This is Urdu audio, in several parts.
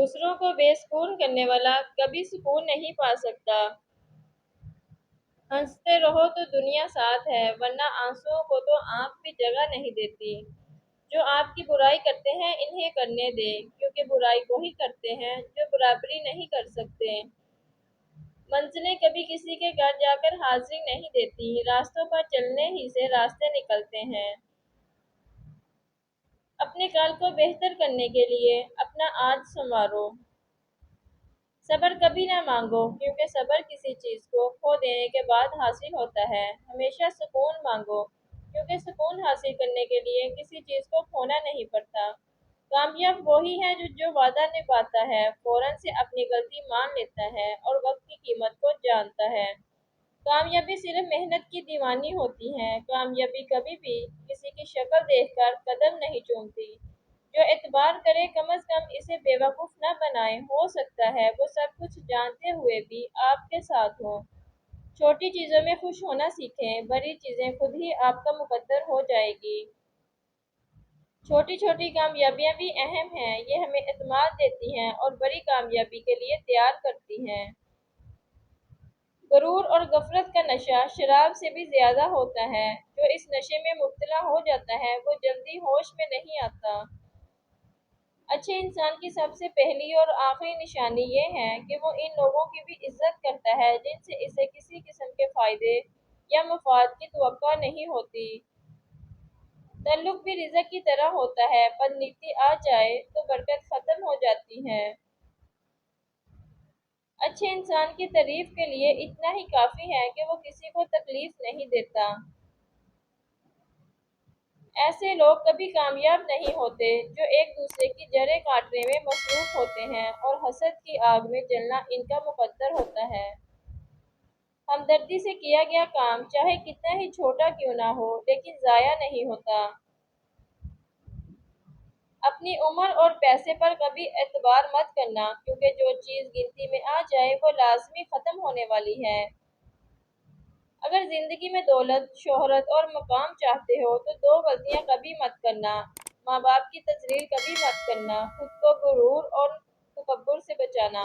دوسروں کو بے سکون کرنے والا کبھی سکون نہیں پا سکتا۔ ہنستے رہو تو دنیا ساتھ ہے، ورنہ آنسوؤں کو تو آنکھ بھی جگہ نہیں دیتی۔ جو آپ کی برائی کرتے ہیں انہیں کرنے دیں، کیونکہ برائی وہی کرتے ہیں جو برابری نہیں کر سکتے۔ منزلیں کبھی کسی کے گھر جا کر حاضری نہیں دیتی، راستوں پر چلنے ہی سے راستے نکلتے ہیں۔ اپنے کل کو بہتر کرنے کے لیے اپنا آج سنوارو۔ صبر کبھی نہ مانگو، کیونکہ صبر کسی چیز کو کھو دینے کے بعد حاصل ہوتا ہے۔ ہمیشہ سکون مانگو، کیونکہ سکون حاصل کرنے کے لیے کسی چیز کو کھونا نہیں پڑتا۔ کامیاب وہی ہے جو وعدہ نبھاتا ہے، فوراً سے اپنی غلطی مان لیتا ہے اور وقت کی قیمت کو جانتا ہے۔ کامیابی صرف محنت کی دیوانی ہوتی ہے۔ کامیابی کبھی بھی کسی کی شکل دیکھ کر قدم نہیں چومتی۔ جو اعتبار کرے کم از کم اسے بیوقوف نہ بنائے۔ ہو سکتا ہے وہ سب کچھ جانتے ہوئے بھی آپ کے ساتھ ہو۔ چھوٹی چیزوں میں خوش ہونا سیکھیں، بڑی چیزیں خود ہی آپ کا مقدر ہو جائے گی۔ چھوٹی چھوٹی کامیابیاں بھی اہم ہیں، یہ ہمیں اعتماد دیتی ہیں اور بڑی کامیابی کے لیے تیار کرتی ہیں۔ غرور اور غفلت کا نشہ شراب سے بھی زیادہ ہوتا ہے۔ جو اس نشے میں مبتلا ہو جاتا ہے وہ جلدی ہوش میں نہیں آتا۔ اچھے انسان کی سب سے پہلی اور آخری نشانی یہ ہے کہ وہ ان لوگوں کی بھی عزت کرتا ہے جن سے اسے کسی قسم کے فائدے یا مفاد کی توقع نہیں ہوتی۔ تعلق بھی رزق کی طرح ہوتا ہے، بدنیتی آ جائے تو برکت ختم ہو جاتی ہے۔ اچھے انسان کی تعریف کے لیے اتنا ہی کافی ہے کہ وہ کسی کو تکلیف نہیں دیتا۔ ایسے لوگ کبھی کامیاب نہیں ہوتے جو ایک دوسرے کی جڑیں کاٹنے میں مصروف ہوتے ہیں اور حسد کی آگ میں جلنا ان کا مقدر ہوتا ہے۔ ہمدردی سے کیا گیا کام چاہے کتنا ہی چھوٹا کیوں نہ ہو لیکن ضائع نہیں ہوتا۔ اپنی عمر اور پیسے پر کبھی اعتبار مت کرنا، کیونکہ جو چیز گنتی میں آ جائے وہ لازمی ختم ہونے والی ہے۔ اگر زندگی میں دولت، شہرت اور مقام چاہتے ہو تو دو غلطیاں کبھی مت کرنا۔ ماں باپ کی تذلیل کبھی مت کرنا، خود کو غرور اور تکبر سے بچانا۔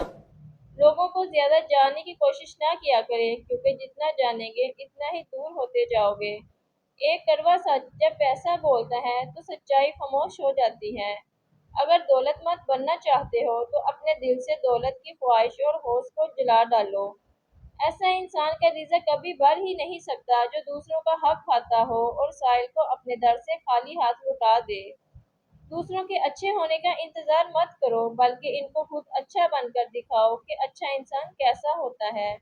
لوگوں کو زیادہ جاننے کی کوشش نہ کیا کریں، کیونکہ جتنا جانیں گے اتنا ہی دور ہوتے جاؤ گے۔ ایک کڑوا سچ جب پیسہ بولتا ہے تو سچائی خاموش ہو جاتی ہے۔ اگر دولت مند بننا چاہتے ہو تو اپنے دل سے دولت کی خواہش اور ہوس کو جلا ڈالو۔ ایسا انسان کا رزق کبھی بڑھ ہی نہیں سکتا جو دوسروں کا حق کھاتا ہو اور سائل کو اپنے در سے خالی ہاتھ لوٹا دے۔ دوسروں کے اچھے ہونے کا انتظار مت کرو، بلکہ ان کو خود اچھا بن کر دکھاؤ کہ اچھا انسان کیسا ہوتا ہے۔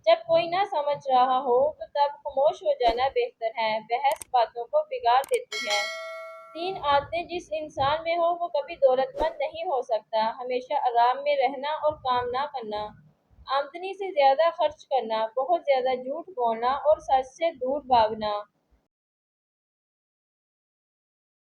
جب کوئی نہ سمجھ رہا ہو تو تب خاموش ہو جانا بہتر ہے، بحث باتوں کو بگاڑ دیتی ہے۔ 3 عادتیں جس انسان میں ہو وہ کبھی دولت مند نہیں ہو سکتا۔ ہمیشہ آرام میں رہنا اور کام نہ کرنا، آمدنی سے زیادہ خرچ کرنا، بہت زیادہ جھوٹ بولنا اور سچ سے دور بھاگنا۔